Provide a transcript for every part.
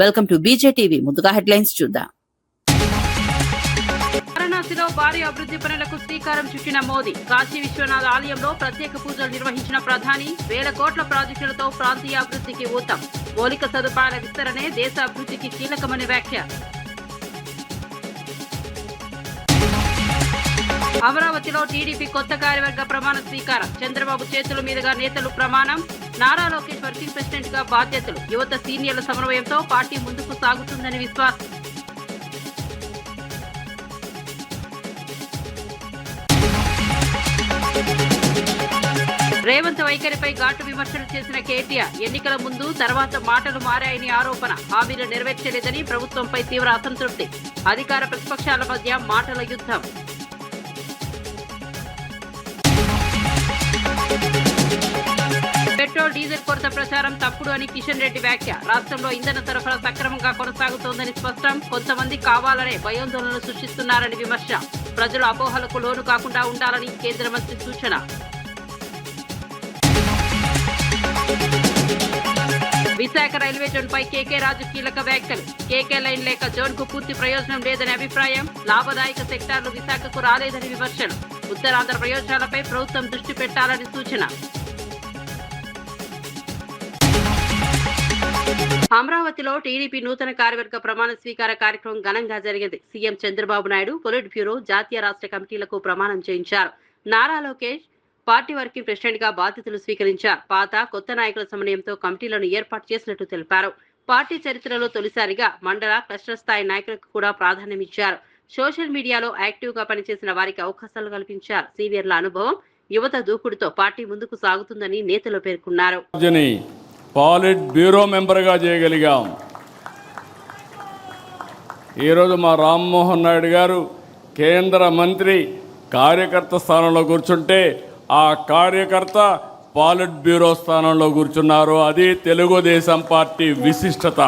Welcome to బీజేటీవీ. ముందుగా headlines చూద్దాం. వారణాసిలో భారీ అభివృద్ధి పనులకు శ్రీకారం చుట్టిన మోదీ. కాశీ విశ్వనాథ ఆలయంలో ప్రత్యేక పూజలు నిర్వహించిన ప్రధాని. 1000 కోట్ల ప్రాజెక్టులతో ప్రాంతీయ అభివృద్ధికి ఊతం. మౌలిక సదుపాయాల విస్తరణే దేశ అభివృద్ధికి కీలకమని వ్యాఖ్య. అమరావతిలో టీడీపీ కొత్త కార్యవర్గ ప్రమాణ స్వీకారం. చంద్రబాబు చేతుల మీదుగా నేతలు ప్రమాణం. నారా లోకేష్ వర్కింగ్ ప్రెసిడెంట్ గా బాధ్యతలు. యువత సీనియర్ల సమన్వయంతో పార్టీ ముందుకు సాగుతుందని విశ్వాసం. రేవంత్ వైఖరిపై ఘాటు విమర్శలు చేసిన కేటీఆర్. ఎన్నికల ముందు తర్వాత మాటలు మారాయని ఆరోపణ. హామీలు నెరవేర్చలేదని ప్రభుత్వంపై తీవ్ర అసంతృప్తి. అధికార ప్రతిపక్షాల మధ్య మాటల యుద్ధం. పెట్రోల్ డీజిల్ కొరత ప్రచారం తప్పుడు అని కిషన్ రెడ్డి వ్యాఖ్య. రాష్ట్రంలో ఇంధన సరఫరా సక్రమంగా కొనసాగుతోందని స్పష్టం. కొంతమంది కావాలనే భయాందోళనలు సృష్టిస్తున్నారని విమర్శ. ప్రజలు అపోహలకు లోను కాకుండా ఉండాలని కేంద్ర మంత్రి సూచన. విశాఖ రైల్వే జోన్ పై కేకే రాజు కీలక వ్యాఖ్యలు. కేకే లైన్ లేక జోన్ కు పూర్తి ప్రయోజనం లేదని అభిప్రాయం. లాభదాయక సెక్టార్లు విశాఖకు రాలేదని విమర్శలు. ఉత్తరాంధ్ర ప్రయోజనాలపై ప్రభుత్వం దృష్టి పెట్టాలని సూచన. అమరావతిలో టీడీపీ నూతన కార్యవర్గ ప్రమాణ స్వీకార కార్యక్రమం ఘనంగా జరిగింది. CM Chandrababu Naidu, polit bureau, జాతీయ రాష్ట్ర కమిటీలకు ప్రమాణం చేయించారు. Nara Lokesh party working president గా బాధ్యతలు స్వీకరించారు. పాత కొత్త నాయకుల సమన్వయంతో కమిటీలను ఏర్పాటు చేసినట్టు తెలిపారు. పార్టీ చరిత్రలో తొలిసారిగా మండల, క్లస్టర్ స్థాయి నాయకులకు కూడా ప్రాధాన్యమిచ్చారు. సోషల్ మీడియాలో యాక్టివ్ గా పనిచేసిన వారికి అవకాశాలు కల్పించారు. సీనియర్ల అనుభవం, యువత దూకుడుతో పార్టీ ముందుకు సాగుతుందని నేతలు పేర్కొన్నారు. పాలిట్ బ్యూరో మెంబర్గా చేయగలిగాం. ఈరోజు మా రామ్మోహన్ నాయుడు గారు కేంద్ర మంత్రి కార్యకర్త స్థానంలో కూర్చుంటే ఆ కార్యకర్త పాలిట్ బ్యూరో స్థానంలో కూర్చున్నారు. అది తెలుగుదేశం పార్టీ విశిష్టత.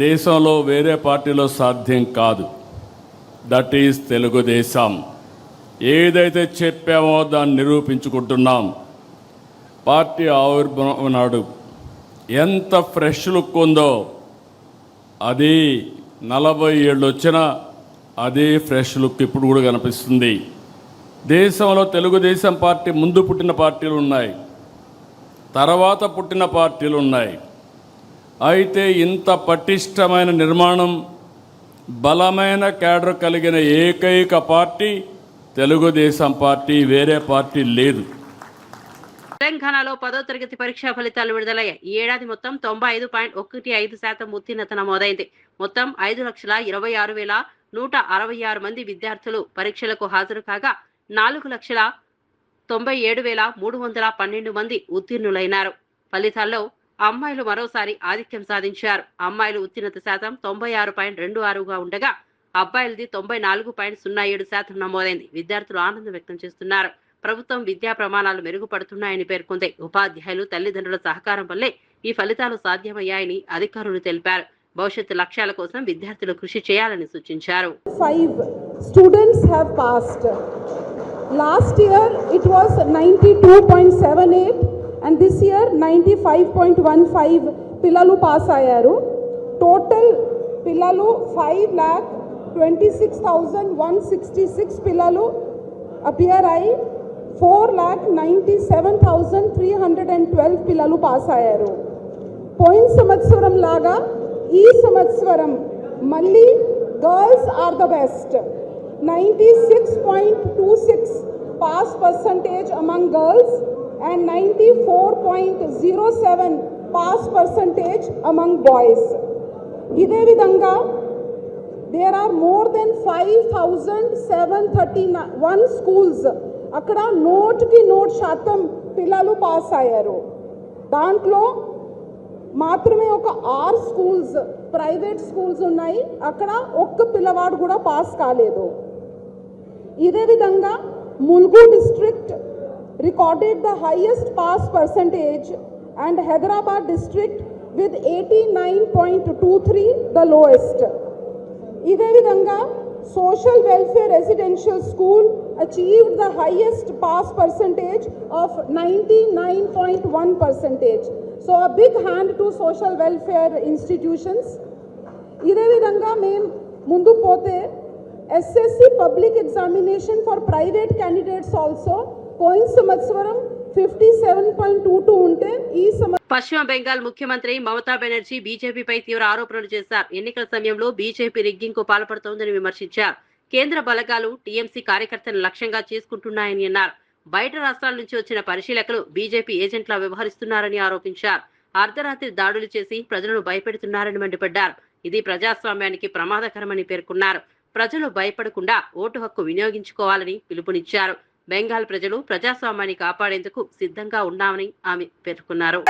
దేశంలో వేరే పార్టీలో సాధ్యం కాదు. That is Telugu Desam. ఏదైతే చెప్పామో దాన్ని నిరూపించుకుంటున్నాం. పార్టీ ఆవిర్భావం నాడు ఎంత ఫ్రెష్ లుక్ ఉందో అది 40 ఏళ్ళు వచ్చినా అదే ఫ్రెష్ లుక్ ఇప్పుడు కూడా కనిపిస్తుంది. దేశంలో తెలుగుదేశం పార్టీ ముందు పుట్టిన పార్టీలు ఉన్నాయి, తర్వాత పుట్టిన పార్టీలు ఉన్నాయి. అయితే ఇంత పటిష్టమైన నిర్మాణం, బలమైన క్యాడర్ కలిగిన ఏకైక పార్టీ తెలుగుదేశం పార్టీ. వేరే పార్టీ లేదు. తెలంగాణలో 10వ తరగతి పరీక్షా ఫలితాలు విడుదలయ్యాయి. ఈ ఏడాది మొత్తం 95.15% ఉత్తీర్ణత నమోదైంది. మొత్తం 5,26,166 మంది విద్యార్థులు పరీక్షలకు హాజరు కాగా 4,97,312 మంది ఉత్తీర్ణులైనారు. ఫలితాల్లో అమ్మాయిలు మరోసారి ఆధిక్యం సాధించారు. అమ్మాయిలు ఉత్తీర్ణత శాతం 96.26గా ఉండగా అబ్బాయిలది 94.07% నమోదైంది. విద్యార్థులు ఆనందం వ్యక్తం చేస్తున్నారు. ప్రభుత్వం విద్యా ప్రమాణాలు మెరుగుపడుతున్నాయని పేర్కొంది. ఉపాధ్యాయులు, తల్లిదండ్రుల సహకారం వల్లే ఈ ఫలితాలు సాధ్యమయ్యాయని అధికారులు తెలిపారు. భవిష్యత్తు లక్ష్యాల కోసం విద్యార్థులు కృషి చేయాలని సూచించారు. 5 students have passed. Last year it was 92.78 and this year 95.15 పిల్లలు పాస్ అయ్యారు. టోటల్ పిల్లలు 5,26,166 పిల్లలు అపియర్ అయి 4,97,312 పిల్లలు పాస్ అయ్యారు. పోయిన సంవత్సరం లాగా ఈ సంవత్సరం మళ్ళీ girls are the best. 96.26 pass percentage among girls and 94.07 pass percentage among boys. ఇదే విధంగా there are more than 5,731 schools అక్కడ నోట్కి నోట్ శాతం పిల్లలు పాస్ అయ్యారు. దాంట్లో మాత్రమే ఒక 6 స్కూల్స్ ప్రైవేట్ స్కూల్స్ ఉన్నాయి, అక్కడ ఒక్క పిల్లవాడు కూడా పాస్ కాలేదు. ఇదే విధంగా Mulugu district recorded the highest pass percentage and Hyderabad district with 89.23 the lowest. ఇదే విధంగా social welfare residential school achieved the highest pass percentage of 99.1%. So a big hand to social welfare institutions. ఇదే విధంగా మేము ముందు పోతే SSC public examination for private candidates also పోయిన సంవత్సరం 57.22 ఉంటే ఈ పశ్చిమ బెంగాల్ ముఖ్యమంత్రి మమతా బెనర్జీ బీజేపీపై తీవ్ర ఆరోపణలు చేశారు. ఎన్నికల సమయంలో బీజేపీ రిగ్గింగ్ కు పాల్పడుతోందని విమర్శించారు. కేంద్ర బలగాలు టీఎంసీ కార్యకర్తలను లక్ష్యంగా చేసుకుంటున్నాయని అన్నారు. బయట రాష్ట్రాల నుంచి వచ్చిన పరిశీలకులు బీజేపీ ఏజెంట్లా వ్యవహరిస్తున్నారని ఆరోపించారు. అర్ధరాత్రి దాడులు చేసి ప్రజలను భయపెడుతున్నారని మండిపడ్డారు. ఇది ప్రజాస్వామ్యానికి ప్రమాదకరమని పేర్కొన్నారు. ప్రజలు భయపడకుండా ఓటు హక్కు వినియోగించుకోవాలని పిలుపునిచ్చారు. బెంగాల్ ప్రజలు ప్రజాస్వామ్యాన్ని కాపాడేందుకు సిద్ధంగా ఉన్నామని ఆమె పేర్కొన్నారు.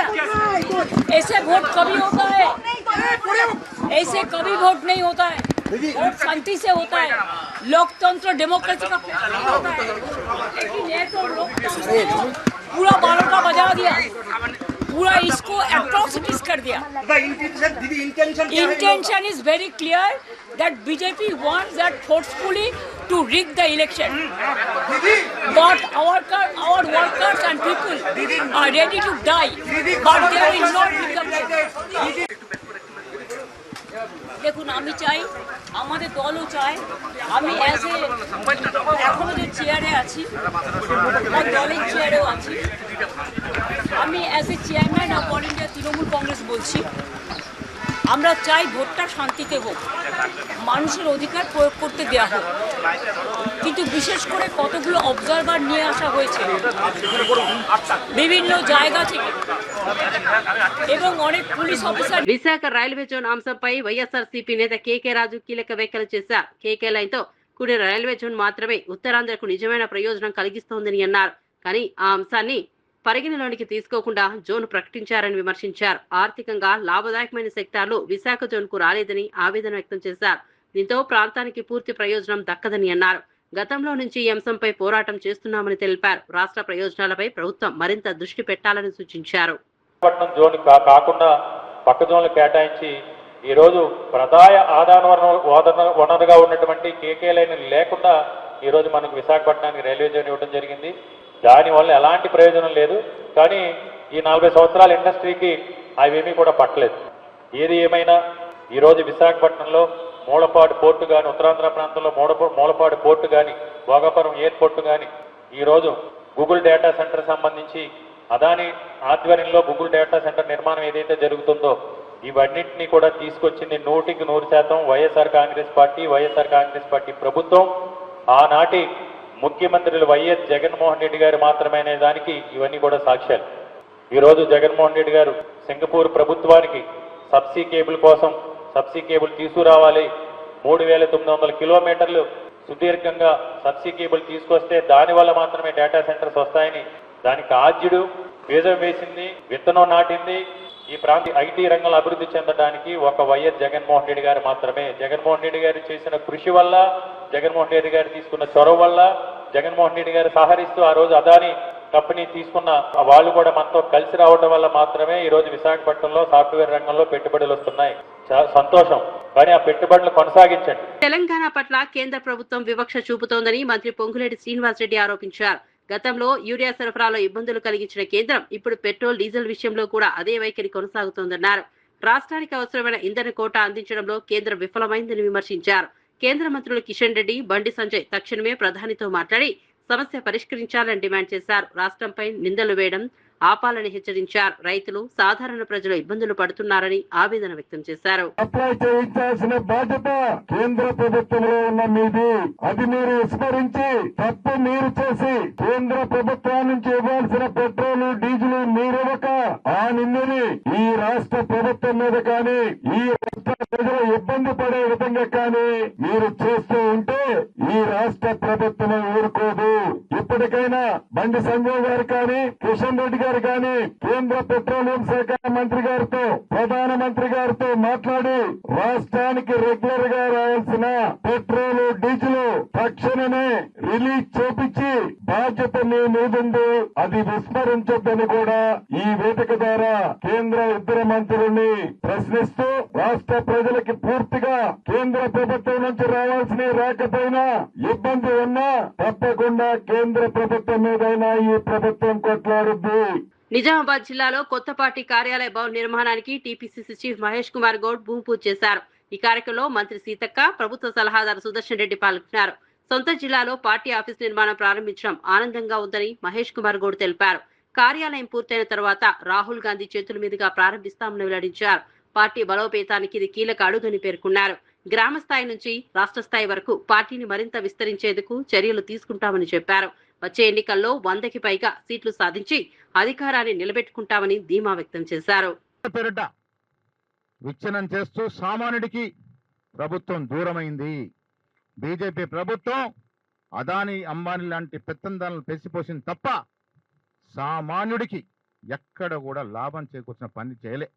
शांति से होता है, लोकतंत्र डेमोक्रेसी का होता है, लेकिन ये तो लोकतंत्र पूरा बालों का बजा दिया, पूरा इसको एट्रोसिटीज कर दिया. Intention is very clear that BJP wants that forcefully to rig the election. But our workers and people are ready to die, but they will not become. দেখুন, আমি চাই, আমাদের দলও চায়, আমি এখনো যে চেয়ারে আছি, আমার দলের চেয়ারেও আছি, আমি as a chairman of all India Trinamool Congress বলছি, আমরা চাই ভোটটা শান্তিতে হোক, মানুষের অধিকার প্রয়োগ করতে দেওয়া হোক। কিন্তু বিশেষ করে কতগুলো অবজারভার নিয়ে আসা হয়েছে বিভিন্ন জায়গা থেকে এবং অনেক police officer. Visakha railway zone అంశంపై వైఎస్ఆర్సీపీ నేత కేకే రాజు కీలక వ్యాఖ్యలు చేశారు. కేకే లైన్ తో కూడిన రైల్వే జోన్ మాత్రమే ఉత్తరాంధ్రకు నిజమైన ప్రయోజనం కలిగిస్తోందని అన్నారు. కానీ ఆ అంశాన్ని పరిగణలోనికి తీసుకోకుండా జోన్ ప్రకటించారని విమర్శించారు. ఆర్థికంగా లాభదాయకమైన సెక్టార్లు విశాఖ జోన్ కు రాలేదని ఆవేదన వ్యక్తం చేశారు. దీంతో ప్రాంతానికి పూర్తి ప్రయోజనం దక్కదని అన్నారు. గతంలో నుంచి ఈ అంశంపై పోరాటం చేస్తున్నామని తెలిపారు. రాష్ట్ర ప్రయోజనాలపై ప్రభుత్వం మరింత దృష్టి పెట్టాలని సూచించారు. జోన్ కాకుండా పక్క జోన్లు కేటాయించి ఈ రోజు ప్రధాన ఆదాయ వనరుగా ఉన్నటువంటి కేకే లైన్ లేకుండా ఈ రోజు మనకు విశాఖపట్నానికి రైల్వే జోన్ ఇవ్వడం జరిగింది. దానివల్ల ఎలాంటి ప్రయోజనం లేదు. కానీ ఈ 40 సంవత్సరాల ఇండస్ట్రీకి అవేమీ కూడా పట్టలేదు. ఏది ఏమైనా ఈరోజు విశాఖపట్నంలో మూలపాడు పోర్టు కానీ, ఉత్తరాంధ్ర ప్రాంతంలో మూలపాడు పోర్టు కానీ, భోగాపురం ఎయిర్పోర్టు కానీ, ఈరోజు గూగుల్ డేటా సెంటర్ సంబంధించి అదాని ఆధ్వర్యంలో గూగుల్ డేటా సెంటర్ నిర్మాణం ఏదైతే జరుగుతుందో ఇవన్నింటినీ కూడా తీసుకొచ్చింది 100% వైఎస్ఆర్ కాంగ్రెస్ పార్టీ ప్రభుత్వం. ఆనాటి ముఖ్యమంత్రులు వైఎస్ జగన్మోహన్ రెడ్డి గారు మాత్రమే అనే దానికి ఇవన్నీ కూడా సాక్ష్యాలు. ఈరోజు జగన్మోహన్ రెడ్డి గారు సింగపూర్ ప్రభుత్వానికి సబ్సీ కేబుల్ తీసుకురావాలి, 3900 కిలోమీటర్లు సుదీర్ఘంగా సబ్సీ కేబుల్ తీసుకొస్తే దానివల్ల మాత్రమే డేటా సెంటర్స్ వస్తాయని దానికి ఆద్యుడు బీజం వేసింది, విత్తనం నాటింది. ఈ ప్రాంత ఐటీ రంగంలో అభివృద్ధి చెందడానికి ఒక వైఎస్ జగన్మోహన్ రెడ్డి గారు మాత్రమే. జగన్మోహన్ రెడ్డి గారు చేసిన కృషి వల్ల, జగన్మోహన్ రెడ్డి గారు తీసుకున్న చొరవ వల్ల, జగన్మోహన్ రెడ్డి గారు సహకరిస్తూ ఆ రోజు అదాని కంపెనీ తీసుకున్న వాళ్ళు కూడా మనతో కలిసి రావడం వల్ల మాత్రమే ఈ రోజు విశాఖపట్నంలో సాఫ్ట్వేర్ రంగంలో పెట్టుబడులు వస్తున్నాయి. సంతోషం, కానీ ఆ పెట్టుబడులు కొనసాగించండి. తెలంగాణ పట్ల కేంద్ర ప్రభుత్వం వివక్ష చూపుతోందని మంత్రి పొంగులేటి శ్రీనివాసరెడ్డి ఆరోపించారు. గతంలో యూరియా సరఫరాలో ఇబ్బందులు కలిగించిన కేంద్రం ఇప్పుడు పెట్రోల్, డీజిల్ విషయంలో కూడా అదే వైఖరి కొనసాగుతోందన్నారు. రాష్ట్రానికి అవసరమైన ఇంధన కోటా అందించడంలో కేంద్రం విఫలమైందని విమర్శించారు. కేంద్ర మంత్రులు కిషన్ రెడ్డి, బండి సంజయ్ తక్షణమే ప్రధానితో మాట్లాడి సమస్య పరిష్కరించాలని డిమాండ్ చేశారు. రాష్ట్రంపై నిందలు వేయడం ఆపాలని హెచ్చరించారు. రైతులు, సాధారణ ప్రజలు ఇబ్బందులు పడుతున్నారని ఆవేదన వ్యక్తం చేశారు. అప్లై చేయించాల్సిన బాధ్యత కేంద్ర ప్రభుత్వంలో ఉన్న మీది. అది మీరు విస్మరించి తప్పు మీరు చేసి కేంద్ర ప్రభుత్వం నుంచి ఇవ్వాల్సిన పెట్రోల్, డీజిల్ మీరివ్వక ఆ నిందని ఈ రాష్ట్ర ప్రభుత్వం మీద కానీ, ఈ రాష్ట్ర ప్రజలు ఇబ్బంది పడే విధంగా కానీ మీరు చేస్తూ ఉంటే ఈ రాష్ట్ర ప్రభుత్వం ఊరుకోదు. ఇప్పటికైనా బండి సంజయ్ గారు కానీ, కిషన్ రెడ్డి గారు కానీ కేంద్ర పెట్రోలియం శాఖ మంత్రి గారితో, ప్రధానమంత్రి గారితో మాట్లాడి రాష్ట్రానికి రెగ్యులర్ గా రావాల్సిన పెట్రోల్, డీజిల్ తక్షణమే రిలీజ్ చేపించి బాధ్యత మీ మీదుంది, అది విస్మరించొద్దని కూడా ఈ వేదిక ద్వారా కేంద్ర ఇద్దరు మంత్రుల్ని ప్రశ్నిస్తూ, రాష్ట్ర ప్రజలకి పూర్తిగా కేంద్ర ప్రభుత్వం నుంచి రావాల్సిన రాకపోయినా ఇబ్బంది ఉన్నా తప్పకుండా కేంద్ర ప్రభుత్వం మీదైనా ఈ ప్రభుత్వం కొట్లాడుద్ది. నిజామాబాద్ జిల్లాలో కొత్త పార్టీ కార్యాలయ భవన నిర్మాణానికి టీపీసీసీ చీఫ్ మహేష్ కుమార్ గౌడ్ భూమి పూజ చేశారు. ఈ కార్యక్రమంలో మంత్రి సీతక్క, ప్రభుత్వ సలహాదారు సుదర్శన్ రెడ్డి పాల్గొన్నారు. సొంత జిల్లాలో పార్టీ ఆఫీస్ నిర్మాణం ప్రారంభించడం ఆనందంగా ఉందని మహేష్ కుమార్ గౌడ్ తెలిపారు. కార్యాలయం పూర్తయిన తర్వాత రాహుల్ గాంధీ చేతుల మీదుగా ప్రారంభిస్తామని వెల్లడించారు. పార్టీ బలోపేతానికి ఇది కీలక అడుగని పేర్కొన్నారు. గ్రామ స్థాయి నుంచి రాష్ట్ర స్థాయి వరకు పార్టీని మరింత విస్తరించేందుకు చర్యలు తీసుకుంటామని చెప్పారు. వచ్చే ఎన్నికల్లో 100కి పైగా సీట్లు సాధించి అధికారాన్ని నిలబెట్టుకుంటామని ధీమా వ్యక్తం చేశారు. విచ్ఛిన్నం చేస్తూ సామాన్యుడికి ప్రభుత్వం దూరమైంది. బీజేపీ ప్రభుత్వం అదానీ, అంబానీ లాంటి పెత్తందాలను పెంచిపోసింది తప్ప సామాన్యుడికి ఎక్కడ కూడా లాభం చేకూర్చిన పని చేయలే.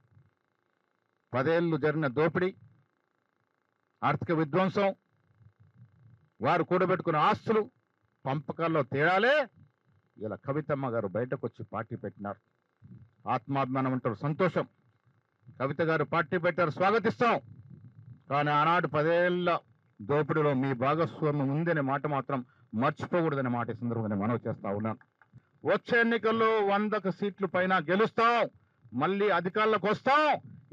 10 ఏళ్ళు జరిగిన దోపిడీ, ఆర్థిక విధ్వంసం, వారు కూడబెట్టుకున్న ఆస్తులు, పంపకాల్లో తేడాలే ఇలా కవితమ్మ గారు బయటకు వచ్చి పార్టీ పెట్టినారు. ఆత్మాభిమానం అంటారు, సంతోషం. కవిత గారు పార్టీ పెట్టారు, స్వాగతిస్తాం. కానీ ఆనాడు 10 ఏళ్ల దోపిడీలో మీ భాగస్వామ్యం ఉందనే మాట మాత్రం మర్చిపోకూడదనే మాట ఈ సందర్భంగా మనవి చేస్తా ఉన్నాను. వచ్చే ఎన్నికల్లో 100 సీట్లు పైన గెలుస్తాం, మళ్ళీ అధికారంలోకి వస్తాం.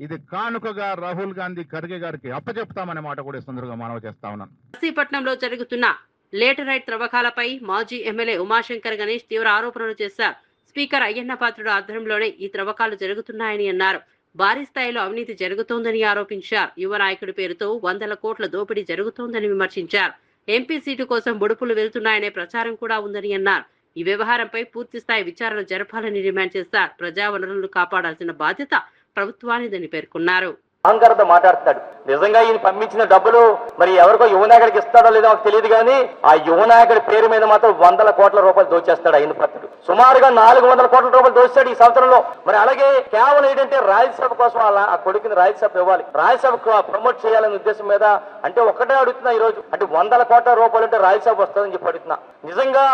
ఇది కానుకగా రాహుల్ గాంధీ, ఖర్గే గారికి అప్పచెప్తామనే మాట కూడా ఈ సందర్భంగా మనవి చేస్తా ఉన్నాను. నర్సీపట్నంలో జరుగుతున్న లేటరైట్ త్రవ్వకాలపై మాజీ ఎమ్మెల్యే ఉమాశంకర్ గణేష్ తీవ్ర ఆరోపణలు చేశారు. స్పీకర్ అయ్యన్న పాత్రుడు ఆధ్వర్యంలోనే ఈ త్రవ్వకాలు జరుగుతున్నాయని అన్నారు. భారీ స్థాయిలో అవినీతి జరుగుతోందని ఆరోపించారు. యువ నాయకుడి పేరుతో 100 కోట్ల దోపిడీ జరుగుతోందని విమర్శించారు. ఎంపీ సీటు కోసం బుడుపులు వెళ్తున్నాయనే ప్రచారం కూడా ఉందని అన్నారు. ఈ వ్యవహారంపై పూర్తి స్థాయి విచారణ జరపాలని డిమాండ్ చేశారు. ప్రజా వనరులను కాపాడాల్సిన బాధ్యత ప్రభుత్వానిదని పేర్కొన్నారు. అహంకారంతో మాట్లాడుతున్నాడు. నిజంగా ఈయన పంపించిన డబ్బులు మరి ఎవరికో యువ నాయకుడికి ఇస్తాడో లేదో నాకు తెలియదు, కానీ ఆ యువ నాయకుడి పేరు మీద మాత్రం 100 కోట్ల రూపాయలు దోచేస్తాడు అయిన పత్రుడు. సుమారుగా 400 కోట్ల రూపాయలు దోచాడు ఈ సంవత్సరంలో. మరి అలాగే కేవలం ఏంటంటే రాజ్యసభ కోసం ఆ కొడుకుని రాజ్యసభ ఇవ్వాలి, రాజ్యసభ ప్రమోట్ చేయాలనే ఉద్దేశం మీద అంటే ఒక్కటే అడుగుతున్నా ఈ రోజు, అంటే 100 కోట్ల రూపాయలు అంటే రాజ్యసభ వస్తుందని చెప్పి అడుగుతున్నా. నిజంగా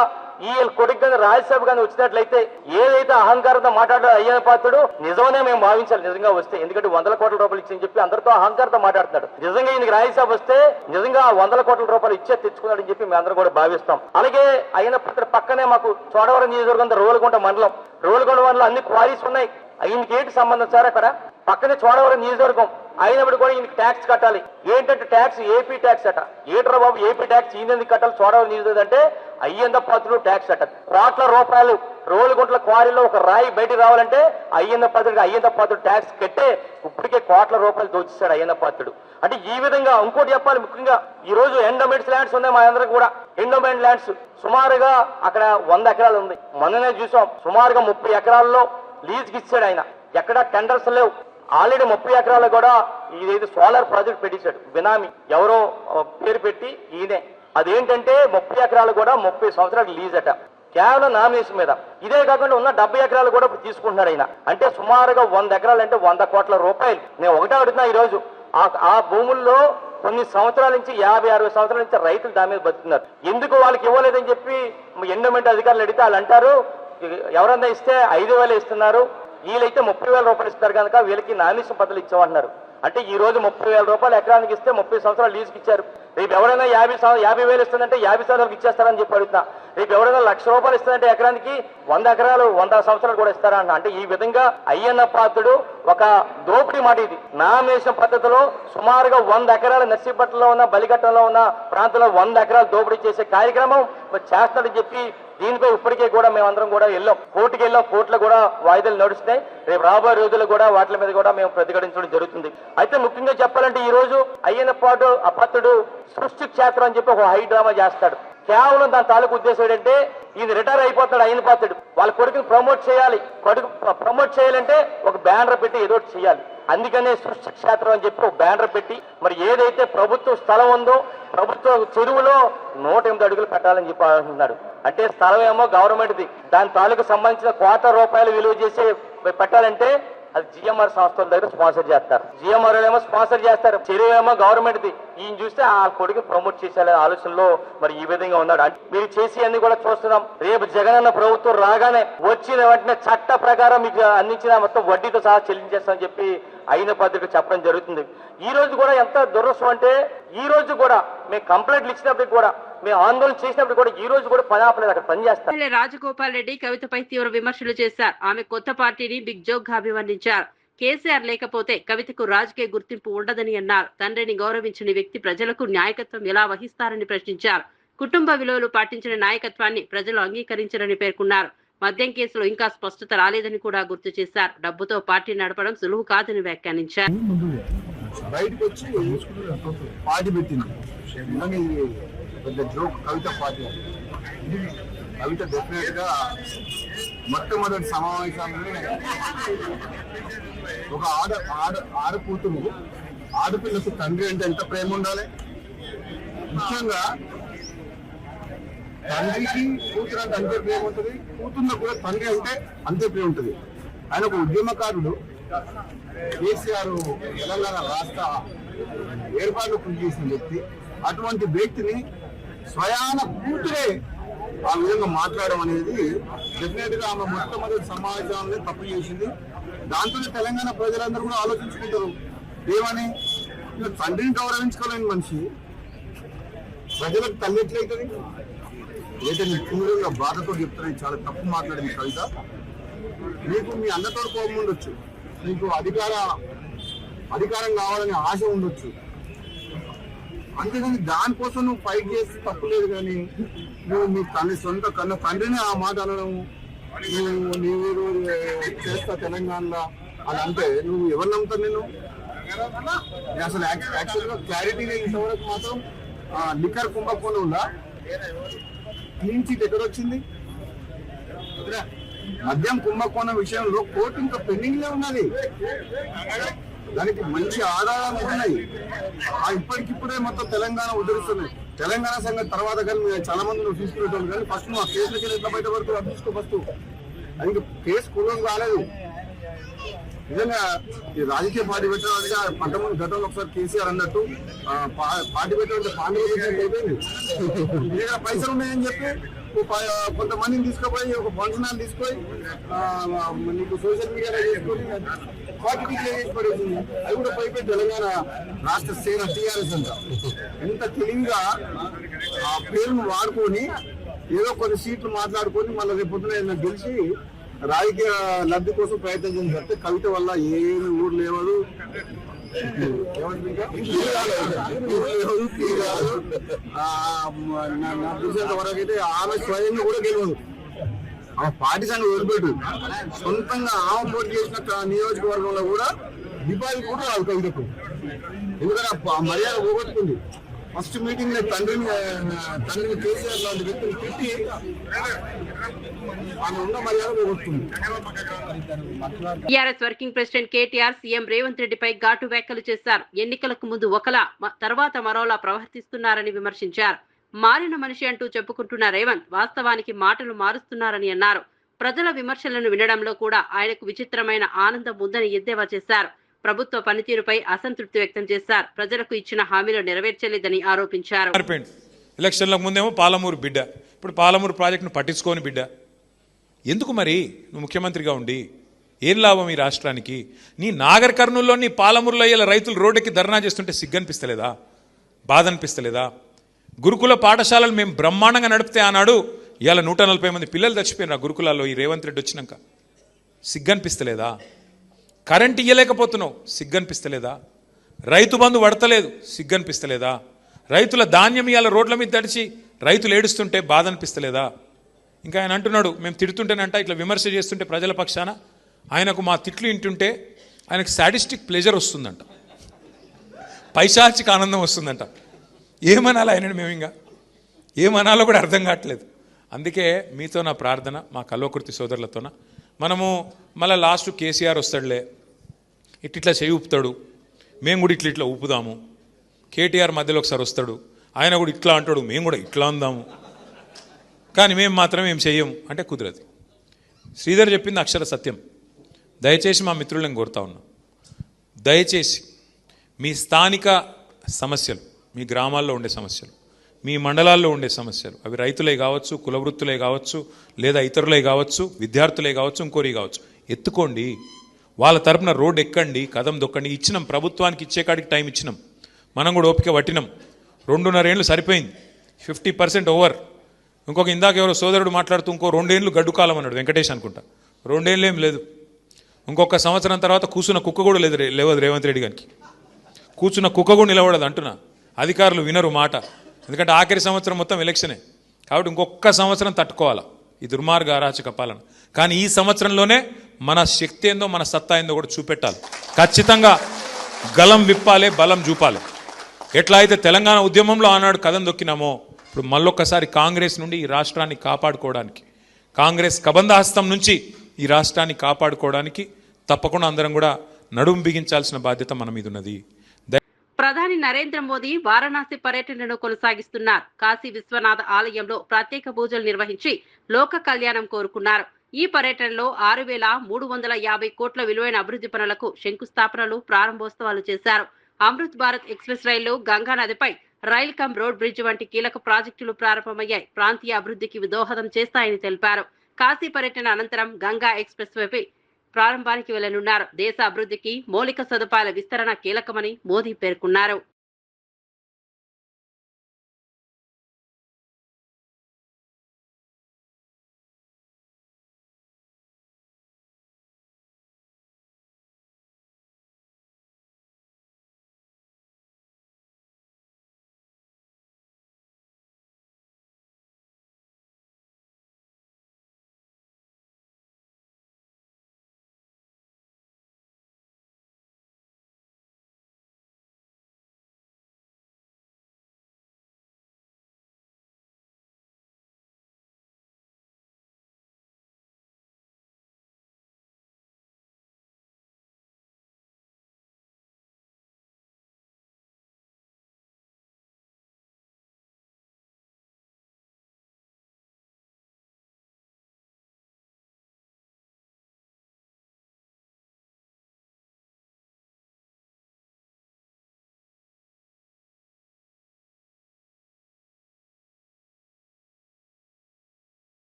ఈ కొడుకు కానీ రాజ్యసభ కానీ వచ్చినట్లయితే ఏదైతే అహంకారంతో మాట్లాడారో అయ్యన్న పాత్రుడు నిజమనే మేము భావించాలి నిజంగా వస్తే. ఎందుకంటే 100 కోట్ల రూపాయలు ఇచ్చని చెప్పి అందరితో అహంకారంతో మాట్లాడుతున్నాడు. నిజంగా ఈయనకి రాజ్యసభ వస్తే నిజంగా 100 కోట్ల రూపాయలు ఇచ్చే తెచ్చుకున్నాడని చెప్పి మేము అందరూ కూడా భావిస్తాం. అలాగే అయ్యన్న పాత్రుడు పక్కనే మాకు చోడవరం నియోజకవర్గం రోలుకొండ మండలం అన్ని క్వారీస్ ఉన్నాయి. ఆయనకి ఏంటి సంబంధం సార్? అక్కడ పక్కనే చోడవరం నియోజకవర్గం అయినప్పుడు కూడా ఈయనకి ట్యాక్స్ కట్టాలి. ఏంటంటే ట్యాక్స్ ఏపీ ట్యాక్స్ అట. ఏట్రా బాబు ఏపీ ట్యాక్స్ ఈయన ఎందుకు కట్టాలి? చోడవరం నియోజకవర్గం అంటే అయ్యన్న పాత్రుడు ట్యాక్స్ అట. కోట్ల రూపాయలు రోలుగుంట్ల క్వారీలో ఒక రాయి బయటికి రావాలంటే అయ్యన్న పాత్రుడు ట్యాక్స్ కట్టే ఇప్పటికే కోట్ల రూపాయలు దోచేశాడు అయ్యన్న పాత్రుడు. అంటే ఈ విధంగా ఇంకోటి చెప్పాలి, ముఖ్యంగా ఈ రోజు ఎండోమెంట్స్ ల్యాండ్స్ ఉన్నాయి మా అందరికి కూడా. ఎండోమెంట్ ల్యాండ్స్ సుమారుగా అక్కడ 100 ఎకరాలు ఉంది. మొన్ననే చూసాం, సుమారుగా 30 ఎకరాల్లో లీజ్కి ఇచ్చాడు ఆయన. ఎక్కడ టెండర్స్ లేవు. ఆల్రెడీ 30 ఎకరాలు కూడా ఇదేది సోలార్ ప్రాజెక్ట్ పెట్టించాడు. బినామీ ఎవరో పేరు పెట్టి ఈయనే. అదేంటంటే 30 ఎకరాలు కూడా 30 సంవత్సరాలు లీజ్ అట, కేవలం నామినేషన్ మీద. ఇదే కాకుండా ఉన్న 70 ఎకరాలు కూడా ఇప్పుడు తీసుకుంటున్నాడు ఆయన. అంటే సుమారుగా 100 ఎకరాలు అంటే 100 కోట్ల రూపాయలు. నేను ఒకటే అడుగుతున్నా, ఈ రోజు ఆ భూముల్లో కొన్ని సంవత్సరాల నుంచి 50-60 సంవత్సరాల నుంచి రైతులు దాని మీద బతుకుతున్నారు. ఎందుకు వాళ్ళకి ఇవ్వలేదని చెప్పి ఎండోమెంట్ అధికారులు అడిగితే వాళ్ళు అంటారు, ఎవరన్నా ఇస్తే 5,000 ఇస్తున్నారు, వీళ్ళైతే 30,000 రూపాయలు ఇస్తారు కనుక వీళ్ళకి నామినేషన్ పద్ధతులు ఇచ్చామంటున్నారు. అంటే ఈ రోజు 30,000 రూపాయలు ఎకరానికి ఇస్తే 30 సంవత్సరాలు లీజుకి ఇచ్చారు. రేపు ఎవరైనా 50,000 ఇస్తుందంటే 50 సంవత్సరాలకు ఇచ్చేస్తారని చెప్పి అడుగుతున్నా. రేపు ఎవరైనా 1,00,000 రూపాయలు ఇస్తుందంటే ఎకరానికి 100 ఎకరాలు 100 సంవత్సరాలు కూడా ఇస్తారా అన్న. అంటే ఈ విధంగా అయ్యన్న పాత్రుడు ఒక దోపిడీ మాట ఇది. నామినేషన్ పద్ధతిలో సుమారుగా 100 ఎకరాలు నర్సీపట్నంలో ఉన్న, బలిఘట్టంలో ఉన్న ప్రాంతంలో 100 ఎకరాలు దోపిడీ చేసే కార్యక్రమం చేస్తాడని చెప్పి దీనిపై ఇప్పటికే కూడా మేమందరం కూడా వెళ్ళాం, కోర్టుకి వెళ్ళాం. కోర్టులో కూడా వాయిదాలు నడుస్తున్నాయి. రేపు రాబోయే రోజుల్లో కూడా వాటి మీద కూడా మేము ప్రతిఘటించడం జరుగుతుంది. అయితే ముఖ్యంగా చెప్పాలంటే ఈ రోజు అయ్యన్న పాత్రుడు సృష్టి క్షేత్రం అని చెప్పి ఒక హై డ్రామా చేస్తాడు. కేవలం దాని తాలూకు ఉద్దేశం ఏంటంటే ఈయన రిటైర్ అయిపోతున్నాడు అయ్యన్న పాత్రుడు, వాళ్ళ కొడుకుని ప్రమోట్ చేయాలి. ప్రమోట్ చేయాలంటే ఒక బ్యానర్ పెట్టి ఏదో చేయాలి. అందుకనే సృష్టి క్షేత్రం అని చెప్పి ఒక బ్యానర్ పెట్టి మరి ఏదైతే ప్రభుత్వ స్థలం ఉందో ప్రభుత్వ చెరువులో 108 అడుగులు పెట్టాలని చెప్పి అంటున్నాడు. అంటే స్థలం ఏమో గవర్నమెంట్ది, దాని తాలూకు సంబంధించిన ₹1,00,00,000 విలువ చేసే పెట్టాలంటే అది జిఎంఆర్ సంస్థల దగ్గర స్పాన్సర్ చేస్తారు. జిఎంఆర్ ఏమో స్పాన్సర్ చేస్తారు, చెరువు ఏమో గవర్నమెంట్ది. ఈయన చూస్తే ఆ కొడుకు ప్రమోట్ చేసేయాలనే ఆలోచనలో మరి ఈ విధంగా ఉన్నాడు. అంటే మీరు చేసి అన్ని కూడా చూస్తున్నాం. రేపు జగనన్న ప్రభుత్వం రాగానే వచ్చిన వెంటనే చట్ట ప్రకారం మీకు అందించిన మొత్తం వడ్డీతో సహా చెల్లించేస్తామని చెప్పి అయిన పత్రిక చెప్పడం జరుగుతుంది. ఈ రోజు కూడా ఎంత దురదృష్టం అంటే ఈ రోజు కూడా మేము కంప్లైంట్లు ఇచ్చినప్పటికి కూడా మేము ఆందోళన చేసినప్పుడు కూడా ఈ రోజు కూడా పని ఆపలేదు, అక్కడ పనిచేస్తాం. రాజగోపాల్ రెడ్డి కవితపై తీవ్ర విమర్శలు చేశారు. ఆమె కొత్త పార్టీని బిగ్ జోక్ గా అభివర్ణించారు. కేసీఆర్ లేకపోతే కవితకు రాజకీయ గుర్తింపు ఉండదని అన్నారు. తండ్రిని గౌరవించని వ్యక్తి ప్రజలకు నాయకత్వం ఎలా వహిస్తారని ప్రశ్నించారు. కుటుంబ విలువలు పాటించిన నాయకత్వాన్ని ప్రజలు అంగీకరించారని పేర్కొన్నారు. మద్యం కేసులో ఇంకా స్పష్టత రాలేదని కూడా గుర్తు చేశారు. డబ్బుతో పార్టీ నడపడం సులువు కాదని వ్యాఖ్యానించారు. బయటకు వచ్చి పార్టీ పెట్టింది పెద్ద జోక్ కవిత పార్టీ. కవిత డెఫినెట్ గా మొట్టమొదటి సమావేశాన్ని ఒక ఆడ కూతురు ఆడపిల్లకు తండ్రి అంటే ఎంత ప్రేమ ఉండాలి. ముఖ్యంగా తండ్రికి కూతురు అంటే అంతే ప్రేమ ఉంటుంది, కూతురులో కూడా తండ్రి అంటే అంతే ప్రేమ ఉంటుంది. ఆయన ఒక ఉద్యమకారుడు. కేసీఆర్ తెలంగాణ రాష్ట్ర ఏర్పాట్లు కృషి చేసిన వ్యక్తి. అటువంటి వ్యక్తిని స్వయాన కూతురే ఆ విధంగా మాట్లాడడం అనేది డెఫినెట్ గా ఆమె మొట్టమొదటి సమావేశాన్ని తప్పు చేసింది. దాంతో తెలంగాణ ప్రజలందరూ కూడా ఆలోచించుకుంటారు ఏమని. తండ్రిని గౌరవించుకోలేని మనిషి ప్రజలకు తల్లి ఎట్లయితుంది. అయితే నేను తీవ్రంగా బాధతో చెప్తాను, చాలా తప్పు మాట్లాడింది కవిత. నీకు మీ అన్నతో కోపం ఉండొచ్చు, నీకు అధికారం కావాలనే ఆశ ఉండొచ్చు, అంతేగాని దానికోసం నువ్వు ఫైట్ చేస్తే తప్పులేదు. కానీ నువ్వు మీ తల్లి సొంత కన్న తండ్రిని ఆ మాట అనడం, నీవు చేస్తా తెలంగాణలో అని అంటే నువ్వు ఎవరు నమ్ముతావు? నేను అసలు యాక్చువల్గా క్లారిటీ ఇంతవరకు మాత్రం లిక్కర్ కుంభకోణంలో క్లీన్ చీట్ ఎక్కడ వచ్చింది? మద్యం కుంభకోణం విషయంలో కోర్టు ఇంకా పెండింగ్ లో ఉన్నది. దానికి మంచి ఆధారాలు ఉన్నాయి. ఇప్పటికిప్పుడే మొత్తం తెలంగాణ ఉద్ధరిస్తున్నాయి. తెలంగాణ సంగతి తర్వాత కానీ చాలా మంది నువ్వు తీసుకునేటోళ్ళు, కానీ ఫస్ట్ నువ్వు ఆ కేసులకి ఎట్లా బయటపడుతూ అది తీసుకో. ఫస్ట్ అది కేసు క్లోజ్ కాలేదు. నిజంగా ఈ రాజకీయ పార్టీ పెట్టడానికి 19 గతంలో ఒకసారి కేసీఆర్ అన్నట్టు పార్టీ పెట్టాలంటే పాండవ అయిపోయింది. ఇక్కడ పైసలు ఉన్నాయని చెప్పి కొంతమందిని తీసుకుపోయి ఒక ఫంక్షన్ హాల్ తీసుకొని నీకు సోషల్ మీడియాలో చేసుకొని పార్టీ డిక్లేర్ చేసి పడేసింది. అది కూడా పైపోయి తెలంగాణ రాష్ట్ర సేన టీఆర్ఎస్ అంట ఎంత తెలివిగా ఆ పేరును వాడుకొని ఏదో కొన్ని సీట్లు మాట్లాడుకొని మళ్ళీ రేపు పొద్దున గెలిచి రాజకీయ లబ్ధి కోసం ప్రయత్నం చేసి చెప్తే కవిత వల్ల ఏమి ఊరు లేవదు, వరకు అయితే ఆమె స్వయంగా కూడా గెలవదు. ఆమె పార్టీ సంఘం వదిలిపెట్టు, సొంతంగా ఆమె పోటీ చేసిన నియోజకవర్గంలో కూడా డిపాజిట్ కూడా రాదు కవితకు. ఎందుకంటే మర్యాద పోగొట్టుకుంది. ఫస్ట్ మీటింగ్ తండ్రిని కేసీఆర్ లాంటి వ్యక్తిని పెట్టి ఆమె ఉన్న మర్యాద పోగొట్టుకుంది. TRS working president KTR CM Revanth రెడ్డిపై ఘాటు వ్యాఖ్యలు చేశారు. ఎన్నికలకు ముందు ఒకలా తర్వాత మరోలా ప్రవర్తిస్తున్నారని విమర్శించారు. మారిన మనిషి అంటూ చెప్పుకుంటున్న రేవంత్ వాస్తవానికి మాటలు మారుస్తున్నారని అన్నారు. ప్రజల విమర్శలను వినడంలో కూడా ఆయనకు విచిత్రమైన ఆనందం ఉందని ఎద్దేవా చేశారు. ప్రభుత్వ పనితీరుపై అసంతృప్తి వ్యక్తం చేశారు. ప్రజలకు ఇచ్చిన హామీలు నెరవేర్చలేదని ఆరోపించారు. ఎలక్షన్లకు ముందేమో పాలమూరు బిడ్డ, ఇప్పుడు పాలమూరు ప్రాజెక్టును పట్టించుకోని బిడ్డ. ఎందుకు మరి నువ్వు ముఖ్యమంత్రిగా ఉండి ఏం లాభం ఈ రాష్ట్రానికి? నీ నాగర్ కర్నూలులో నీ పాలమూరులో ఇలా రైతులు రోడ్డుకి ధర్నా చేస్తుంటే సిగ్గనిపిస్తలేదా? బాధ అనిపిస్తలేదా? గురుకుల పాఠశాలలు మేము బ్రహ్మాండంగా నడిపితే ఆనాడు ఇవాళ 140 మంది పిల్లలు చచ్చిపోయినారు ఆ గురుకులాల్లో ఈ రేవంత్ రెడ్డి వచ్చినాక. సిగ్గనిపిస్తలేదా? కరెంట్ ఇయ్యలేకపోతున్నావు, సిగ్గనిపిస్తలేదా? రైతు బంధు పడతలేదు, సిగ్గనిపిస్తలేదా? రైతుల ధాన్యం ఇవాళ రోడ్ల మీద తడిచి రైతులు ఏడుస్తుంటే బాధ అనిపిస్తలేదా? ఇంకా ఆయన అంటున్నాడు మేము తిడుతుంటేనంట ఇట్లా విమర్శ చేస్తుంటే ప్రజల పక్షాన ఆయనకు మా తిట్లు వింటుంటే ఆయనకు సాడిస్టిక్ ప్లెజర్ వస్తుందంట, పైశాచిక ఆనందం వస్తుందంట. ఏమనాలి ఆయనని? మేము ఇంకా ఏమనాలో కూడా అర్థం కావట్లేదు. అందుకే మీతో నా ప్రార్థన, మా కల్వకుర్తి సోదరులతోన, మనము మళ్ళీ లాస్ట్ కేసీఆర్ వస్తాడులే ఇట్లా చేయి ఊపుతాడు, మేము కూడా ఇట్లా ఊపుదాము. కేటీఆర్ మధ్యలో ఒకసారి వస్తాడు, ఆయన కూడా ఇట్లా అంటాడు, మేము కూడా ఇట్లా అందాము, కానీ మేము మాత్రం ఏం చెయ్యము అంటే కుదరదు. శ్రీధర్ చెప్పింది అక్షర సత్యం. దయచేసి మా మిత్రులను కోరుతా ఉన్నాం, దయచేసి మీ స్థానిక సమస్యలు మీ గ్రామాల్లో ఉండే సమస్యలు, మీ మండలాల్లో ఉండే సమస్యలు, అవి రైతులే కావచ్చు, కులవృత్తులే కావచ్చు, లేదా ఇతరులే కావచ్చు, విద్యార్థులే కావచ్చు, ఇంకోరి కావచ్చు, ఎత్తుకోండి. వాళ్ళ తరపున రోడ్డు ఎక్కండి, కదం దొక్కండి. ఇచ్చినాం, ప్రభుత్వానికి ఇచ్చే కాడికి టైం ఇచ్చినాం. మనం కూడా ఓపిక పట్టినాం. 2.5 ఏళ్ళు సరిపోయింది, 50% ఓవర్. ఇంకొక ఇందాక ఎవరో సోదరుడు మాట్లాడుతూ ఇంకో 2 ఏళ్ళు గడ్డు కాలం అన్నాడు, వెంకటేష్ అనుకుంటా. 2 ఏళ్ళు ఏం లేదు, ఇంకొక సంవత్సరం తర్వాత కూర్చున్న కుక్క కూడా లేవదు రేవంత్ రెడ్డి గారికి. కూర్చున్న కుక్క కూడా నిలబడదు అంటున్నా. అధికారులు వినరు మాట, ఎందుకంటే ఆఖరి సంవత్సరం మొత్తం ఎలక్షనే కాబట్టి ఇంకొక సంవత్సరం తట్టుకోవాలా ఈ దుర్మార్గ అరాచక పాలన. కానీ ఈ సంవత్సరంలోనే మన శక్తి ఏందో, మన సత్తా ఏందో కూడా చూపెట్టాలి. ఖచ్చితంగా గలం విప్పాలి, బలం చూపాలి. ఎట్లా అయితే తెలంగాణ ఉద్యమంలో ఆనాడు కదం దొక్కినామో, ఇప్పుడు మళ్ళొక్కసారి కాంగ్రెస్ నుండి ఈ రాష్ట్రాన్ని కాపాడుకోవడానికి, కాంగ్రెస్ కబంధహస్తం నుంచి ఈ రాష్ట్రాన్ని కాపాడుకోవడానికి తప్పకుండా అందరం కూడా నడుం బిగించాల్సిన బాధ్యత మన మీద ఉన్నది. ప్రధాని నరేంద్ర మోదీ వారణాసి పర్యటనను కొనసాగిస్తున్నారు. కాశీ విశ్వనాథ ఆలయంలో ప్రత్యేక పూజలు నిర్వహించి లోక కళ్యాణం కోరుకున్నారు. ఈ పర్యటనలో 6,350 కోట్ల విలువైన అభివృద్ధి పనులకు శంకుస్థాపనలు, ప్రారంభోత్సవాలు చేశారు. అమృత్ భారత్ ఎక్స్ప్రెస్ రైలు, గంగా నదిపై రైల్ కమ్ రోడ్ బ్రిడ్జ్ వంటి కీలక ప్రాజెక్టులు ప్రారంభమయ్యాయి. ప్రాంతీయ అభివృద్ధికి దోహదం చేస్తాయని తెలిపారు. కాశీ పర్యటన అనంతరం గంగా ఎక్స్ప్రెస్ వే ప్రారంభానికి వెళ్లనున్నారు. దేశ అభివృద్ధికి మౌలిక సదుపాయాల విస్తరణ కీలకమని మోదీ పేర్కొన్నారు.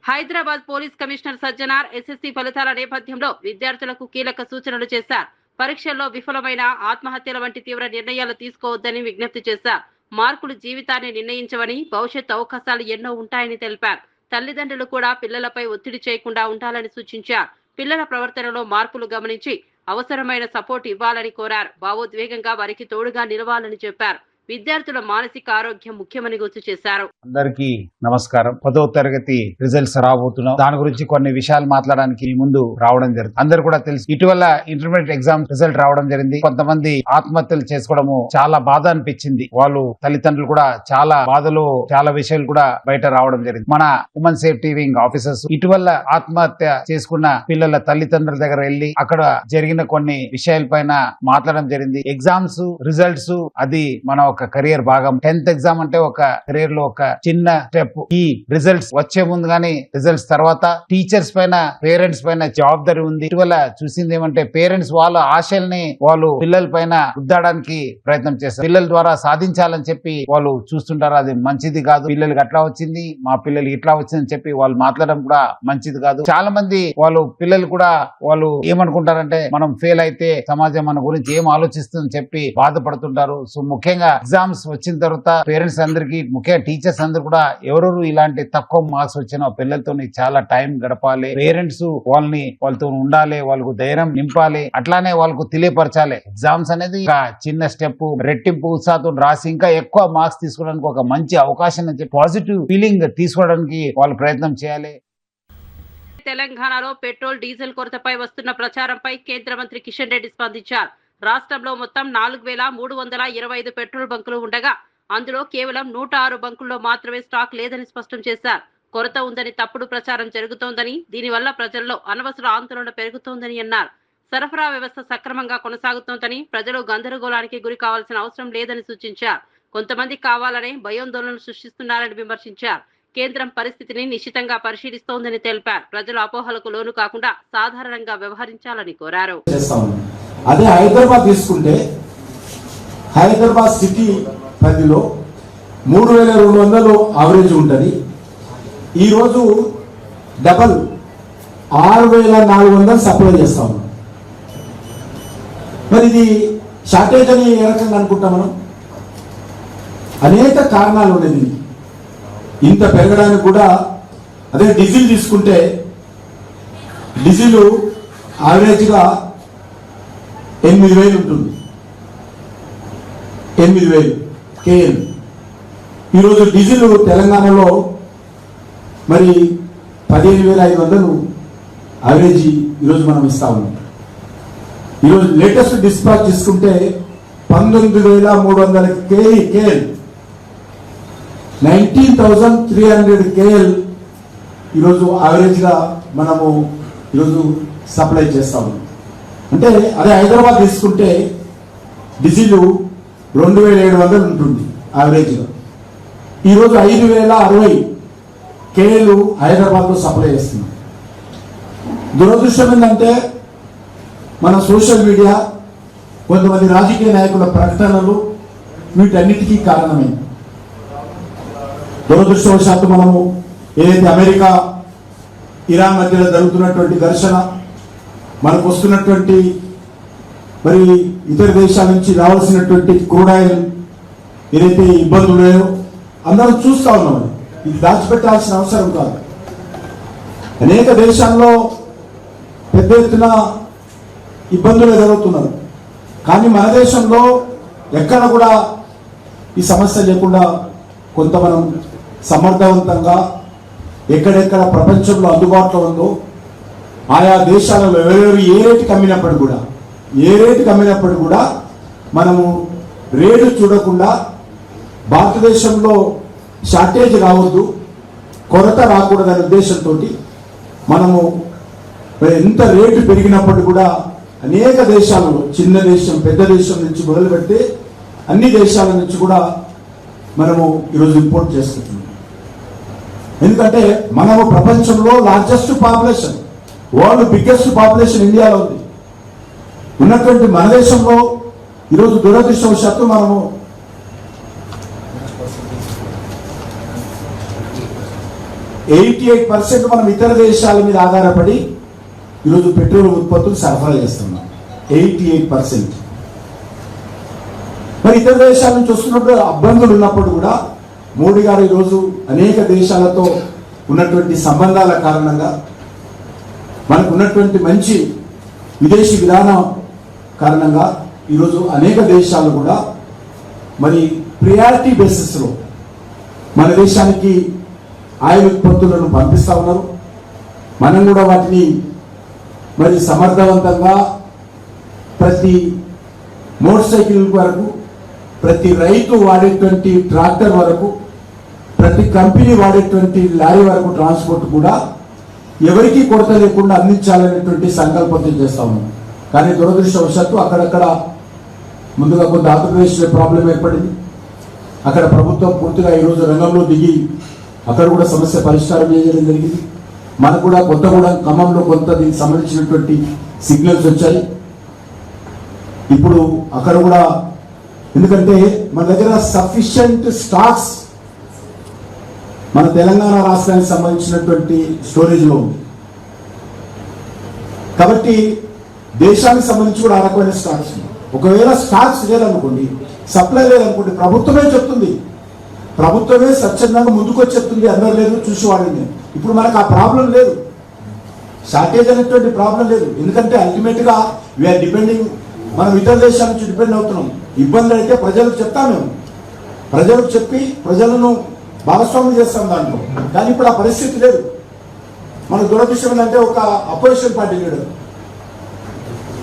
Hyderabad police commissioner Sajjanar SSC ఫలితాల నేపథ్యంలో విద్యార్థులకు కీలక సూచనలు చేశారు. పరీక్షల్లో విఫలమైన ఆత్మహత్యల వంటి తీవ్ర నిర్ణయాలు తీసుకోవద్దని విజ్ఞప్తి చేశారు. మార్కులు జీవితాన్ని నిర్ణయించవని, భవిష్యత్ అవకాశాలు ఎన్నో ఉంటాయని తెలిపారు. తల్లిదండ్రులు కూడా పిల్లలపై ఒత్తిడి చేయకుండా ఉండాలని సూచించారు. పిల్లల ప్రవర్తనలో మార్పులు గమనించి అవసరమైన సపోర్ట్ ఇవ్వాలని కోరారు. భావోద్వేగంగా వారికి తోడుగా నిలవాలని చెప్పారు. విద్యార్థుల మానసిక ఆరోగ్యం ముఖ్యమని గుర్తు చేశారు. అందరికీ నమస్కారం. 10వ తరగతి రిజల్ట్స్ రాబోతున్నాం. దాని గురించి కొన్ని విషయాలు మాట్లాడడానికి ముందు రావడం జరిగింది. అందరు కూడా తెలుసు, ఇటీవల ఇంటర్మీడియట్ ఎగ్జామ్ రిజల్ట్ రావడం జరిగింది. కొంతమంది ఆత్మహత్యలు చేసుకోవడము చాలా బాధ అనిపించింది. వాళ్ళు తల్లిదండ్రులు కూడా చాలా బాధలు, చాలా విషయాలు కూడా బయట రావడం జరిగింది. మన ఉమెన్ సేఫ్టీ వింగ్ ఆఫీసర్స్ ఇటీవల ఆత్మహత్య చేసుకున్న పిల్లల తల్లిదండ్రుల దగ్గర వెళ్లి అక్కడ జరిగిన కొన్ని విషయాలపైన మాట్లాడడం జరిగింది. ఎగ్జామ్స్ రిజల్ట్స్ అది మన ఒక కెరియర్ భాగం. 10th ఎగ్జామ్ అంటే ఒక కెరియర్ లో ఒక చిన్న స్టెప్. ఈ రిజల్ట్స్ వచ్చే ముందు గానీ రిజల్ట్స్ తర్వాత టీచర్స్ పైన, పేరెంట్స్ పైన జవాబుదారీ ఉంది. ఇటీవల చూసింది ఏమంటే పేరెంట్స్ వాళ్ళ ఆశల్ని వాళ్ళు పిల్లల పైన రుద్దడానికి ప్రయత్నం చేస్తారు. పిల్లల ద్వారా సాధించాలని చెప్పి వాళ్ళు చూస్తుంటారు. అది మంచిది కాదు. పిల్లలకి అట్లా వచ్చింది, మా పిల్లలకి ఇట్లా వచ్చిందని చెప్పి వాళ్ళు మాట్లాడడం కూడా మంచిది కాదు. చాలా మంది వాళ్ళు పిల్లలు కూడా వాళ్ళు ఏమనుకుంటారంటే మనం ఫెయిల్ అయితే సమాజం మన గురించి ఏం ఆలోచిస్తుందని చెప్పి బాధపడుతుంటారు. సో ముఖ్యంగా ఎగ్జామ్స్ వచ్చిన తర్వాత పేరెంట్స్ అందరికి, ముఖ్యంగా టీచర్స్ అందరు కూడా ఎవరెవరు ఇలాంటి తక్కువ మార్క్స్ వచ్చిన పిల్లలతో చాలా టైం గడపాలి. పేరెంట్స్ వాళ్ళతో ఉండాలి, వాళ్ళకు ధైర్యం నింపాలి, అట్లానే వాళ్ళకు తెలియపరచాలి. ఎగ్జామ్స్ అనేది ఒక చిన్న స్టెప్. రెట్టింపు ఉత్సాహంతో రాసి ఇంకా ఎక్కువ మార్క్స్ తీసుకోవడానికి ఒక మంచి అవకాశం అని చెప్పి పాజిటివ్ ఫీలింగ్ తీసుకోవడానికి వాళ్ళు ప్రయత్నం చేయాలి. తెలంగాణలో పెట్రోల్, డీజిల్ కొరతపై వస్తున్న ప్రచారంపై కేంద్ర మంత్రి కిషన్ రెడ్డి స్పందించారు. రాష్ట్రంలో మొత్తం 4,325 పెట్రోల్ బంకులు ఉండగా అందులో కేవలం 106 బంకుల్లో మాత్రమే స్టాక్ లేదని స్పష్టం చేశారు. కొరత ఉందని తప్పుడు ప్రచారం జరుగుతోందని, దీనివల్ల ప్రజల్లో అనవసర ఆందోళన పెరుగుతోందని అన్నారు. సరఫరా వ్యవస్థ సక్రమంగా కొనసాగుతోందని, ప్రజలు గందరగోళానికి గురి కావాల్సిన అవసరం లేదని సూచించారు. కొంతమంది కావాలనే భయాందోళనలు సృష్టిస్తున్నారని విమర్శించారు. కేంద్రం పరిస్థితిని నిశితంగా పరిశీలిస్తోందని తెలిపారు. ప్రజలు అపోహలకు లోను కాకుండా సాధారణంగా వ్యవహరించాలని కోరారు. అదే హైదరాబాద్ తీసుకుంటే హైదరాబాద్ సిటీ పరిధిలో 3200 యావరేజ్ ఉంటుంది. ఈరోజు డబల్ 6400 సప్లై చేస్తా ఉన్నాం. మరి ఇది షార్టేజ్ అని ఏ రకంగా అనుకుంటాం మనం? అనేక కారణాలు ఉన్నాయి. ఇంత పెరగడానికి కూడా అదే డీజిల్ తీసుకుంటే డీజిల్ యావరేజ్గా 8000 ఉంటుంది. 8000 కేఎల్. ఈరోజు డీజిల్ తెలంగాణలో మరి 15500 యావరేజ్ ఈరోజు మనం ఇస్తా ఉన్నాం. ఈరోజు లేటెస్ట్ డిస్పాచ్ తీసుకుంటే 19300 కేఎల్, 19300 కేఎల్ ఈరోజు యావరేజ్గా మనము ఈరోజు సప్లై చేస్తా ఉన్నాం. అంటే అదే హైదరాబాద్ తీసుకుంటే డీజిల్ 2700 ఉంటుంది యావరేజ్గా. ఈరోజు 5060 కేఎల్ హైదరాబాద్లో సప్లై చేస్తున్నాం. దురదృష్టం ఏంటంటే మన సోషల్ మీడియా, కొంతమంది రాజకీయ నాయకుల ప్రకటనలు వీటన్నిటికీ కారణమైంది. దురదృష్టవశాత్తు మనము ఏదైతే అమెరికా ఇరాన్ మధ్యలో జరుగుతున్నటువంటి ఘర్షణ, మనకు వస్తున్నటువంటి మరి ఇతర దేశాల నుంచి రావాల్సినటువంటి క్రూడ్ ఆయిల్ ఏదైతే ఇబ్బందులు లేవో అందరూ చూస్తా ఉన్నాం. ఇది దాచిపెట్టాల్సిన అవసరం కాదు. అనేక దేశాల్లో పెద్ద ఎత్తున ఇబ్బందులు ఎదురవుతున్నారు. కానీ మన దేశంలో ఎక్కడ కూడా ఈ సమస్య లేకుండా కొంత మనం సమర్థవంతంగా ఎక్కడెక్కడ ప్రపంచంలో అందుబాటులో ఉందో ఆయా దేశాలలో ఎవరెవరు ఏ రేటుకి అమ్మినప్పుడు కూడా మనము రేటు చూడకుండా భారతదేశంలో షార్టేజ్ రావద్దు, కొరత రాకూడదనే ఉద్దేశంతో మనము ఎంత రేటు పెరిగినప్పుడు కూడా అనేక దేశాలలో, చిన్న దేశం పెద్ద దేశం నుంచి మొదలు పెడితే అన్ని దేశాల నుంచి కూడా మనము ఈరోజు ఇంపోర్ట్ చేసుకుంటున్నాం. ఎందుకంటే మనము ప్రపంచంలో largest population, world biggest population ఇండియాలో ఉంది. ఉన్నటువంటి మన దేశంలో ఈరోజు దురదృష్టవశాత్తు మనము 88% మనం ఇతర దేశాల మీద ఆధారపడి ఈరోజు పెట్రోల్ ఉత్పత్తులు సరఫరా చేస్తున్నాం. 88%. మరి ఇతర దేశాల నుంచి వస్తున్నప్పుడు ఇబ్బందులు ఉన్నప్పుడు కూడా మోడీ గారు ఈరోజు అనేక దేశాలతో ఉన్నటువంటి సంబంధాల కారణంగా, మనకు ఉన్నటువంటి మంచి విదేశీ విధానం కారణంగా ఈరోజు అనేక దేశాలు కూడా మరి ప్రియారిటీ బేసిస్లో మన దేశానికి ఆయిల్ ఉత్పత్తులను పంపిస్తూ ఉన్నారు. మనం కూడా వాటిని మరి సమర్థవంతంగా ప్రతి మోటార్ సైకిల్ వరకు, ప్రతి రైతు వాడేటువంటి ట్రాక్టర్ వరకు, ప్రతి కంపెనీ వాడేటువంటి లారీ వరకు ట్రాన్స్పోర్ట్ కూడా ఎవరికి కొరత లేకుండా అందించాలనేటువంటి సంకల్పంతో చేస్తా ఉన్నాం. కానీ దురదృష్టవశాత్తు అక్కడక్కడ ముందుగా కొంత ఆంధ్రప్రదేశ్లో ప్రాబ్లం ఏర్పడింది. అక్కడ ప్రభుత్వం పూర్తిగా ఈరోజు రంగంలో దిగి అక్కడ కూడా సమస్య పరిష్కారం చేయడం జరిగింది. మనకు కూడా కొత్తగూడెం, ఖమ్మంలో కొంత దీనికి సంబంధించినటువంటి సిగ్నల్స్ వచ్చాయి. ఇప్పుడు అక్కడ కూడా, ఎందుకంటే మన దగ్గర సఫిషియంట్ స్టాక్స్ మన తెలంగాణ రాష్ట్రానికి సంబంధించినటువంటి స్టోరేజ్లో ఉంది. కాబట్టి దేశానికి సంబంధించి కూడా ఆ రకమైన స్టాక్స్ ఉంది. ఒకవేళ స్టాక్స్ లేదనుకోండి, సప్లై లేదనుకోండి, ప్రభుత్వమే చెప్తుంది, ప్రభుత్వమే స్వచ్ఛందంగా ముందుకు వచ్చి చెప్తుంది, అందరూ లేదు చూసి వాడింది. ఇప్పుడు మనకు ఆ ప్రాబ్లం లేదు, షార్టేజ్ అనేటువంటి ప్రాబ్లం లేదు. ఎందుకంటే అల్టిమేట్గా వీఆర్ డిపెండింగ్, మనం ఇతర దేశాల నుంచి డిపెండ్ అవుతున్నాం. ఇబ్బంది అయితే ప్రజలకు చెప్తాం, మేము ప్రజలకు చెప్పి ప్రజలను భాగస్వామ్యం చేస్తాం దాంట్లో. కానీ ఇప్పుడు ఆ పరిస్థితి లేదు. మన దురదృష్టం ఏంటంటే ఒక అపోజిషన్ పార్టీ లీడర్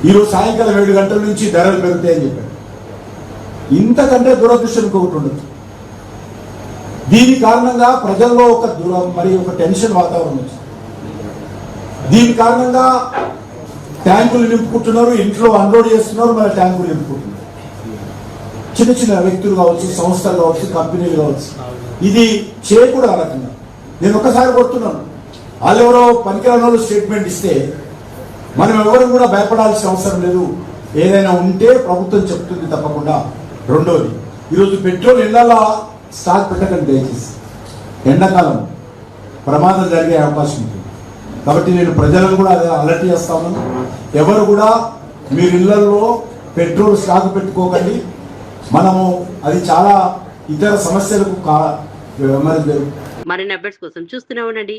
ఈరోజు సాయంకాలం 7 గంటల నుంచి ధరలు పెరుగుతాయని చెప్పాడు. ఇంతకంటే దురదృష్టం ఇంకొకటి ఉండదు. దీని కారణంగా ప్రజల్లో ఒక టెన్షన్ వాతావరణం వచ్చింది. దీని కారణంగా ట్యాంకులు నింపుకుంటున్నారు, ఇంట్లో అన్లోడ్ చేస్తున్నారు, మన ట్యాంకులు నింపుకుంటున్నారు. చిన్న చిన్న వ్యక్తులు కావచ్చు, సంస్థలు కావచ్చు, కంపెనీలు కావచ్చు, ఇది చేయకూడదు. ఆ రకంగా నేను ఒక్కసారి కొడుతున్నాను, వాళ్ళెవరో పనికిరాని వాళ్ళు స్టేట్మెంట్ ఇస్తే మనం ఎవరు కూడా భయపడాల్సిన అవసరం లేదు. ఏదైనా ఉంటే ప్రభుత్వం చెప్తుంది తప్పకుండా. రెండోది, ఈరోజు పెట్రోల్ ఇళ్లలో స్టాక్ పెట్టకండి దయచేసి. ఎండాకాలం ప్రమాదం జరిగే అవకాశం ఉంటుంది కాబట్టి నేను ప్రజలను కూడా అదే అలర్ట్ చేస్తా ఉన్నాను. ఎవరు కూడా మీరు ఇళ్లలో పెట్రోల్ స్టాక్ పెట్టుకోకండి. మనము అది చాలా ఇతర సమస్యలకు మరిన్ని అప్డేట్స్ కోసం చూస్తూనే ఉండండి